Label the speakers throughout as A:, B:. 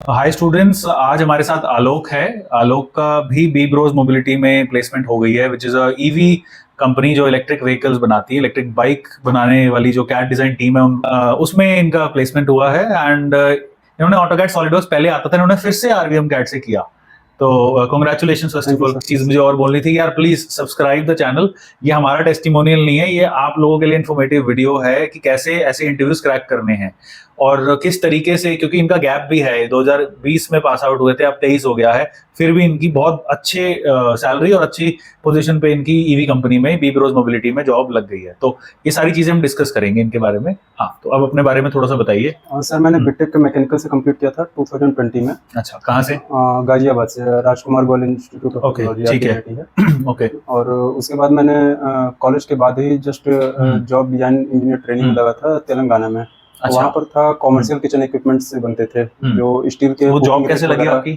A: Hi students, आज हमारे साथ आलोक है। आलोक का भी बी ब्रोज मोबिलिटी में प्लेसमेंट हो गई है, which is a EV company जो इलेक्ट्रिक व्हीकल्स बनाती है, इलेक्ट्रिक बाइक बनाने वाली जो कैट डिजाइन टीम है उसमें इनका प्लेसमेंट हुआ है। एंड इन्होंने ऑटोकैड सॉलिडवर्क्स पहले आता था, इन्होंने फिर से आरवीएम कैट से किया। तो कॉन्ग्रेचुलेशन फर्स्ट ऑफ ऑल। चीज मुझे और बोलनी थी यार, प्लीज सब्सक्राइब द चैनल। ये हमारा टेस्टिमोनियल नहीं है, ये आप लोगों के लिए इन्फॉर्मेटिव वीडियो है कि कैसे ऐसे इंटरव्यूज क्रैक करने हैं और किस तरीके से, क्योंकि इनका गैप भी है, 2020 में पास आउट हुए थे, अब 23 हो गया है, फिर भी इनकी बहुत अच्छे सैलरी और अच्छी पोजीशन पे इनकी ईवी कंपनी में, बी ब्रोज मोबिलिटी में जॉब लग गई है। तो ये सारी चीजें हम डिस्कस करेंगे इनके बारे में। हाँ, तो अब अपने बारे में थोड़ा सा बताइए।
B: सर, मैंने बीटेक मैकेनिकल से कंप्लीट किया था 2020 में।
A: अच्छा, कहाँ से?
B: गाजियाबाद से, राजकुमार गोयल इंस्टीट्यूट ऑफ टेक्नोलॉजी,
A: ठीक है। ओके।
B: और उसके बाद मैंने कॉलेज के बाद ही just job design engineer training में लगा था तेलंगाना में।
A: अच्छा।
B: वहाँ पर था कॉमर्शियल किचन इक्विपमेंट्स से बनते थे जो स्टील के।
A: वो जॉब कैसे लगी आपकी?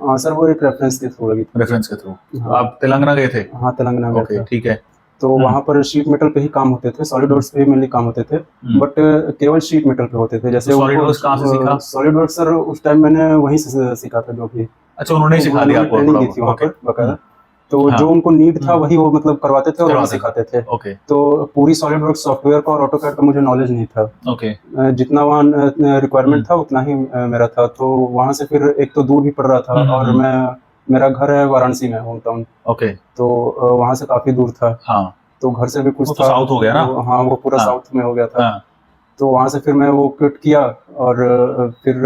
B: सर, वो एक रेफरेंस के थ्रू लगी।
A: रेफरेंस के थ्रू? आप तेलंगाना गए थे?
B: हाँ, तेलंगाना गए थे।
A: ठीक है।
B: तो वहाँ पर शीट मेटल पे ही काम होते थे, सॉलिड वर्क्स पे ही मेनली काम होते थे, बट केवल शीट मेटल पे होते थे। जैसे
A: सॉलिड वर्क्स कहाँ से सीखा?
B: सॉलिड वर्क्स सर उस टाइम मैंने वहीं से सीखा था जो भी।
A: अच्छा, उन्होंने सिखा दिया आपको?
B: ट्रेनिंग दी थी वहाँ पर बकायदा। तो जो उनको नीड था वही वो मतलब करवाते थे और वहाँ सिखाते थे। तो पूरी सॉलिड वर्क्स सॉफ्टवेयर का और ऑटोकैड का मुझे नॉलेज नहीं था। जितना वहाँ रिक्वायरमेंट था उतना ही मेरा था। तो वहाँ से फिर एक तो दूर भी पड़ रहा था और मेरा घर है वाराणसी में, होम टाउन। तो वहाँ से काफी दूर था। तो घर से भी कुछ
A: था। साउथ हो गया ना?
B: हाँ, वो पूरा साउथ में हो गया था। तो वहाँ से फिर मैं वो क्विट किया और फिर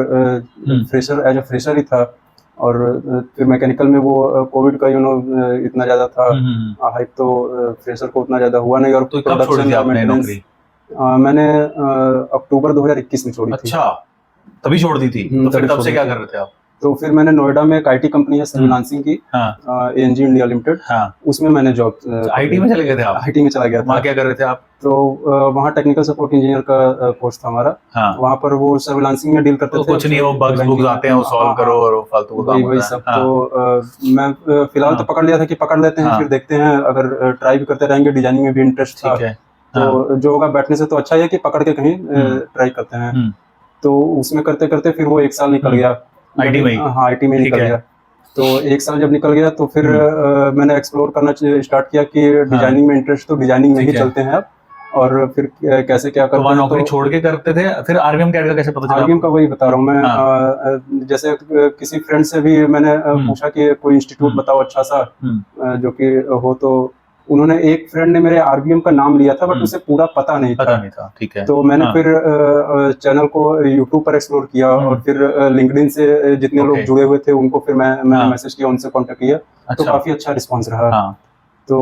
B: फ्रेशर, एज अ फ्रेशर ही था। और फिर मैकेनिकल में वो कोविड का इतना ज्यादा था हाइप, तो फ्रेशर को उतना ज्यादा हुआ नहीं। और
A: तो कब छोड़ी थी आपने नौकरी?
B: मैंने अक्टूबर 2021 में छोड़ी थी।
A: अच्छा, तभी छोड़ दी थी? तो फिर तब से क्या कर रहे थे आप?
B: तो फिर मैंने नोएडा में एक आईटी कंपनी है सर्विलांसिंग की, एएनजी इंडिया लिमिटेड, उसमें मैंने जॉब।
A: आईटी में चले गए थे आप?
B: आईटी में चला गया था।
A: वहाँ क्या कर रहे थे आप?
B: तो वहाँ टेक्निकल सपोर्ट इंजीनियर का पोस्ट था हमारा। वहाँ पर वो सर्विलांसिंग में डील करते थे।
A: कुछ नहीं, वो बग्स बुग्स आते हैं, वो सॉल्व करो और फालतू का काम
B: वही सब। तो मैं फिलहाल तो पकड़ लिया था कि पकड़ लेते हैं, फिर देखते हैं, अगर ट्राई भी करते रहेंगे। डिजाइनिंग में भी इंटरेस्ट था, तो जो होगा बैठने से तो अच्छा है कि पकड़ के कहीं ट्राई करते हैं। तो उसमें करते करते फिर वो 1 साल निकल गया आईटी में। हाँ, आईटी में निकल गया। तो 1 साल जब निकल गया तो फिर मैंने एक्सप्लोर करना स्टार्ट किया कि डिजाइनिंग में इंटरेस्ट, तो डिजाइनिंग में ही चलते हैं अब। और फिर कैसे क्या करते हैं।
A: नौकरी छोड़ के करते थे, फिर आरवीएम कैट का कैसे पता चला?
B: आरवीएम का वही बता रहा हूँ मैं। जैसे किसी फ्रेंड से भी मैंने पूछा कि कोई इंस्टीट्यूट बताओ अच्छा सा जो कि हो। तो उन्होंने, एक फ्रेंड ने मेरे आरवीएम का नाम लिया था बट उसे पूरा पता नहीं था।
A: ठीक है।
B: तो मैंने फिर चैनल को यूट्यूब पर एक्सप्लोर किया और फिर लिंक्डइन से जितने लोग जुड़े हुए थे उनको फिर मैंने मैसेज किया, उनसे कांटेक्ट किया। तो काफी अच्छा रिस्पांस रहा। तो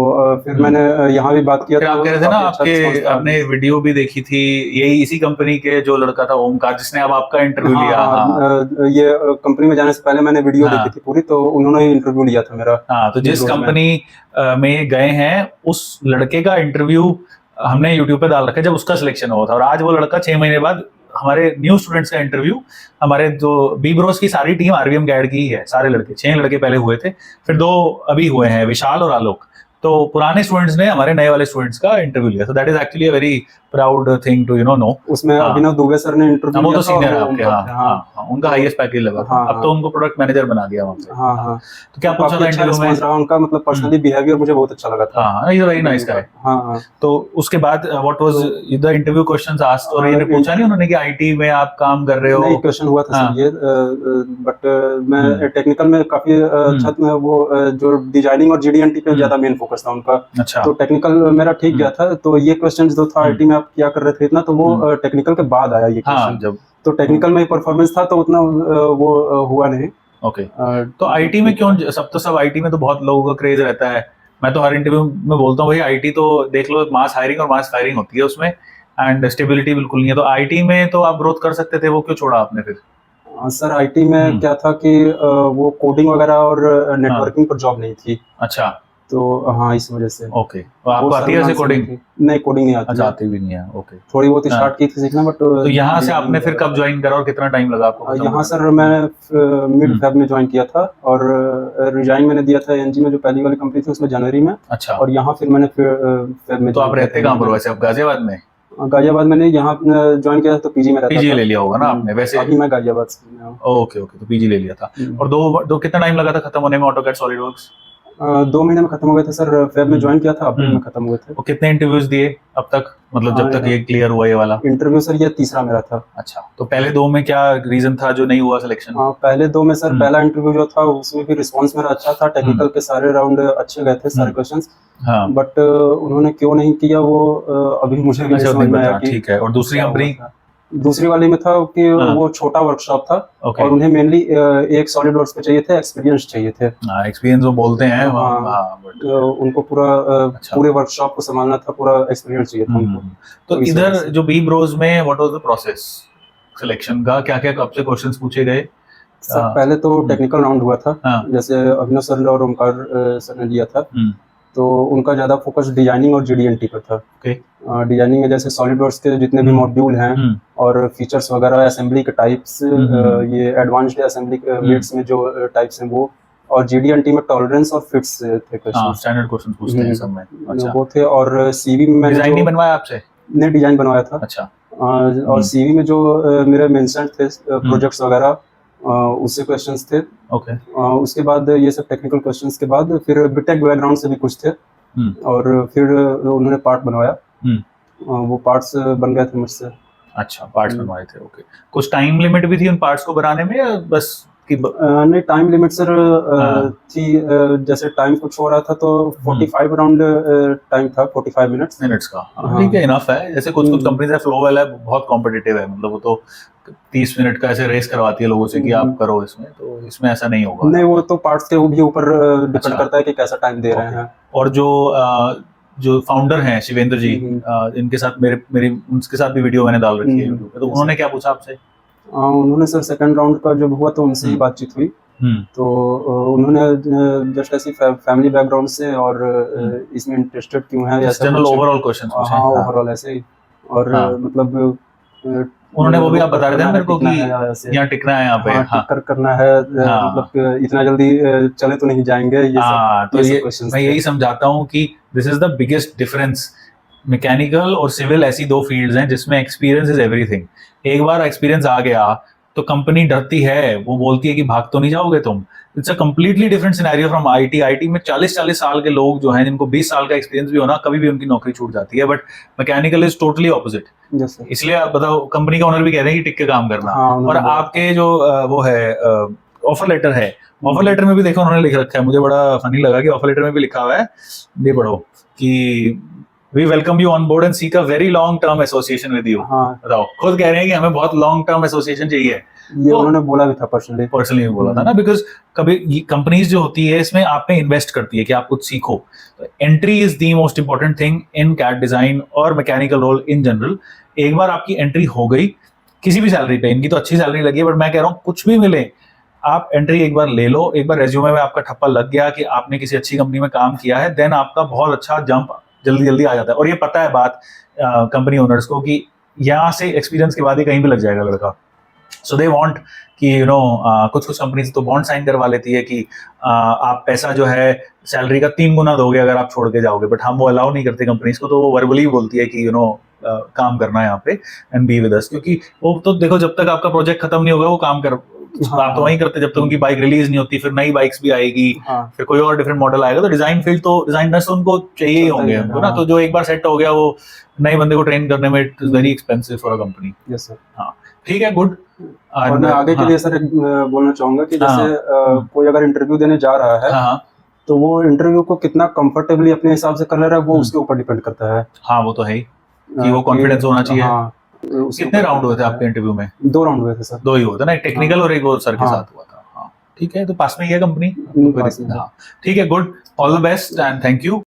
B: फिर मैंने यहाँ भी बात किया।
A: आप कह रहे थे ना, आपने वीडियो भी देखी थी, यही इसी कंपनी के जो लड़का था ओमकार, जिसने अब आपका इंटरव्यू लिया।
B: ये कंपनी में जाने से पहले मैंने वीडियो देखी थी पूरी, तो उन्होंने इंटरव्यू लिया था मेरा।
A: तो जिस कंपनी में गए हैं उस लड़के का इंटरव्यू हमने यूट्यूब पे डाल रखा है, जब उसका सिलेक्शन हुआ था। और आज वो लड़का 6 महीने बाद हमारे न्यू स्टूडेंट्स का इंटरव्यू, हमारे जो बी ब्रोस की सारी टीम आरवीएम कैट की ही है, सारे लड़के, 6 लड़के पहले हुए थे, फिर 2 अभी हुए हैं, विशाल और आलोक। तो पुराने स्टूडेंट्स ने हमारे नए वाले स्टूडेंट्स का इंटरव्यू लिया। So that is actually a very proud thing to know. उसमें
B: अभिनव दुबे सर ने इंटरव्यू लिया।
A: वो तो सीनियर है आपके। उनका हाईएस्ट पैकेज लगा था। अब तो उनको प्रोडक्ट मैनेजर बना दिया वहाँ पे। तो क्या पूछा था इंटरव्यू में?
B: उनका मतलब पर्सनली बिहेवियर मुझे बहुत अच्छा लगा था।
A: ये वेरी नाइस गाय। तो उसके बाद what was the interview questions asked? और ये पूछा नहीं उन्होंने कि आईटी में आप काम कर रहे हो?
B: नहीं, क्वेश्चन हुआ था सर ये, बट मैं टेक्निकल में काफी अच्छा, वो जो डिजाइनिंग और जीडीएनटी पे ज्यादा मेन फोकस था उनका। तो टेक्निकल मेरा ठीक गया था। तो ये क्वेश्चन जो था आईटी में आप क्या कर रहे थे इतना, तो वो टेक्निकल के बाद आया ये क्वेश्चन। जब तो टेक्निकल में परफॉर्मेंस था तो उतना वो हुआ नहीं।
A: तो आईटी में क्यों? सब आईटी में तो बहुत लोगों का क्रेज रहता है। मैं तो हर इंटरव्यू में बोलता हूँ भाई, आईटी तो देख लो, मास हायरिंग और मास फायरिंग होती है उसमें, एंड स्टेबिलिटी बिल्कुल नहीं है। तो आईटी में तो आप ग्रोथ कर सकते थे, वो क्यों छोड़ा आपने फिर?
B: सर, आईटी में क्या था कि वो कोडिंग वगैरह और नेटवर्किंग पर जॉब नहीं थी।
A: अच्छा।
B: तो हाँ, इस वजह से।
A: तो आपको आती है ऐसे कोडिंग?
B: नहीं, कोडिंग नहीं आती।
A: अच्छा, आती भी नहीं है।
B: थोड़ी बहुत स्टार्ट की थी सीखना, बट
A: तो यहाँ से आपने फिर कब ज्वाइन करा और कितना टाइम लगा आपको?
B: यहाँ सर मैं मिड फेब में ज्वाइन किया था और रिजाइन मैंने दिया था एनजी में, जो पहली वाली कंपनी थी, उसमें जनवरी में।
A: अच्छा।
B: और यहाँ फिर मैंने फेब में।
A: तो आप रहते कहाँ पर वैसे? आप गाजियाबाद में?
B: गाजियाबाद मैंने यहाँ ज्वाइन किया था तो पीजी में रहता
A: पीजी
B: था।
A: ले लिया होगा ना आपने वैसे?
B: अभी मैं गाजियाबाद से हूँ।
A: ओके ओके, तो पीजी ले लिया था। और दो कितना टाइम लगा था खत्म होने में ऑटोकैड सॉलिडवर्क्स?
B: 2 महीने में खत्म हो गए थे सर। फेब में ज्वाइन किया था, अप्रैल में खत्म हुए थे।
A: और कितने इंटरव्यूज दिए अब तक, मतलब जब तक ये क्लियर हुआ ये वाला?
B: इंटरव्यू सर ये तीसरा मेरा था।
A: अच्छा, तो पहले 2 में क्या रीजन था जो नहीं हुआ सिलेक्शन?
B: पहले 2 में सर पहला इंटरव्यू जो था उसमें भी रिस्पांस मेरा अच्छा था, टेक्निकल के सारे राउंड अच्छे गए थे, सारे क्वेश्चंस।
A: हाँ,
B: बट उन्होंने क्यों नहीं किया वो अभी मुझे भी नहीं समझ में आया कि
A: ठीक है। और दूसरी कंपनी?
B: दूसरी वाली में था कि वो छोटा वर्कशॉप था और उन्हें मेनली एक सॉलिड वर्क्स पे चाहिए थे, एक्सपीरियंस चाहिए थे।
A: एक्सपीरियंस वो बोलते हैं।
B: उनको पूरा पूरे वर्कशॉप को संभालना था, पूरा एक्सपीरियंस चाहिए था उनको।
A: तो इधर जो बी ब्रोज में what was the process selection का, क्या क्या कब से क्वेश्चंस पूछे गए?
B: सर पहले तो टेक्निकल राउंड हुआ था, जैसे अभिनव सर और ओमकार सर ने लिया था। तो उनका ज्यादा फोकस डिजाइनिंग और जीडीएनटी पर था। डिजाइनिंग में जैसे सॉलिडवर्क्स के जितने भी मॉड्यूल हैं और फीचर्स वगैरह, असेंबली के टाइप्स, ये एडवांस्ड असेंबली मेट्स में जो टाइप्स हैं वो, और जीडीएनटी में टॉलरेंस और फिट्स थे क्वेश्चन,
A: स्टैंडर्ड क्वेश्चन पूछते हैं सब में। अच्छा,
B: वो थे। और सीवी में मैंने
A: डिजाइन नहीं बनवाया आपसे?
B: ने डिजाइन बनवाया था।
A: अच्छा।
B: और सीवी में जो मेरे मेंशन थे प्रोजेक्ट्स वगैरह, उससे क्वेश्चंस थे।
A: ओके।
B: उसके बाद ये सब टेक्निकल क्वेश्चंस के बाद फिर बीटेक बैकग्राउंड से भी कुछ थे। और फिर उन्होंने पार्ट बनवाया, वो पार्ट्स बन गए थे मुझसे।
A: अच्छा, पार्ट्स बनवाए थे। ओके। कुछ टाइम लिमिट भी थी उन पार्ट्स को बनाने में या बस कि
B: नहीं, टाइम लिमिट सर थी। जैसे टाइम कुछ हो रहा था तो 45 राउंड टाइम था, 45 मिनट्स
A: का। ठीक है, इनफ है। जैसे कुछ कंपनीज है, फ्लो वाला है, बहुत कॉम्पिटिटिव है, मतलब वो तो 30 मिनट का ऐसे रेस करवाती है लोगों से कि आप करो इसमें, तो इसमें ऐसा नहीं होगा।
B: नहीं, वो तो पार्ट्स के भी ऊपर डिपेंड करता है कि कैसा टाइम दे रहे हैं।
A: और जो फाउंडर हैं शिवेंद्र जी, इनके साथ मेरी उनके साथ भी वीडियो मैंने डाल रखी है यूट्यूब पे, तो उन्होंने क्या पूछा आपसे?
B: उन्होंने सर सेकंड राउंड का जब हुआ तो उनसे ही बातचीत हुई। तो उन्होंने जस्ट ऐसी फैमिली बैकग्राउंड से और इसमें इंटरेस्टेड क्यों है,
A: जनरल ओवरऑल क्वेश्चन पूछे।
B: हाँ, ओवरऑल ऐसे ही। और मतलब
A: उन्होंने वो भी आप बता रहे थे मेरे को कि यहाँ टिकना है, यहाँ पे
B: टिक करना है, मतलब इतना जल्दी चले तो नहीं जाएंगे।
A: तो ये मैं यही समझाता हूँ कि this is the biggest difference. Mechanical और सिविल ऐसी 2 फील्ड्स हैं जिसमें एक्सपीरियंस इज एवरीथिंग। एक बार एक्सपीरियंस आ गया तो कंपनी डरती है, वो बोलती है कि भाग तो नहीं जाओगे तुम। It's a completely different scenario from IT. IT में 40-40 साल के लोग जो हैं, जिनको 20 साल का एक्सपीरियंस भी होना, कभी भी उनकी नौकरी छूट जाती है। But mechanical is totally opposite. इसलिए आप बताओ, कंपनी का ओनर भी कह रहे हैं कि टिक के काम करना। और आपके जो वो है ऑफर लेटर है, ऑफर लेटर में भी देखो उन्होंने लिख रखा है, मुझे बड़ा फनी लगा कि ऑफर लेटर में भी लिखा हुआ है, ये पढ़ो कि We welcome you on board and seek a very long term association with you। बताओ, खुद कह रहे हैं कि हमें बहुत लॉन्ग टर्म एसोसिएशन चाहिए।
B: ये तो उन्होंने बोला भी था, पर्सनली
A: बोला था ना, बिकॉज कभी कंपनीज जो होती है इसमें आप में इन्वेस्ट करती है कि आप कुछ सीखो। तो entry is the most important thing in CAD design और मैकेनिकल रोल इन जनरल। एक बार आपकी एंट्री हो गई किसी भी सैलरी पे, इनकी तो अच्छी सैलरी लगी है, बट मैं कह रहा हूँ कुछ भी मिले, आप एंट्री एक बार ले लो। एक बार रेज्यूमे में आपका ठप्पा लग गया कि आपने किसी अच्छी कंपनी में काम किया है, देन आपका बहुत अच्छा जंप जल्दी आ जाता है। और ये पता है बात कंपनी ओनर्स को कि यहाँ से एक्सपीरियंस के बाद ही कहीं भी लग जाएगा लड़का। सो दे वांट कि कुछ कंपनीज तो बॉन्ड साइन करवा लेती है कि आप पैसा जो है सैलरी का 3 गुना दोगे अगर आप छोड़ के जाओगे, बट हम वो अलाउ नहीं करते कंपनीज को। तो वो वर्बली बोलती है कि काम करना है यहाँ पे एंड बी विद अस, क्योंकि वो तो देखो जब तक आपका प्रोजेक्ट खत्म नहीं होगा वो काम कर आप तो वहीं करते जब तक उनकी बाइक रिलीज नहीं होती, फिर नई बाइक्स भी आएगी, फिर कोई और डिफरेंट मॉडल आएगा। तो डिजाइन फील्ड तो डिजाइनर्स उनको चाहिए ही होंगे उनको ना। तो जो एक बार सेट हो गया वो नए बंदे को ट्रेन करने में it is very expensive for a company.
B: Yes sir.
A: हाँ, ठीक है, गुड।
B: और मैं आगे के लिए सर बोलना चाहूंगा कि जैसे कोई अगर इंटरव्यू देने जा रहा है तो वो इंटरव्यू को कितना कंफर्टेबली अपने हिसाब से कर ले रहा है वो उसके ऊपर डिपेंड करता है।
A: हाँ, वो तो है ही कि वो कॉन्फिडेंस होना चाहिए। कितने राउंड हुए थे आपके इंटरव्यू में?
B: 2 राउंड हुए थे सर।
A: 2 ही हुए थे ना, एक टेक्निकल और एक वो सर के साथ हुआ था। हाँ, ठीक है, तो पास में ही है कंपनी। ठीक है, good, all the best and thank you.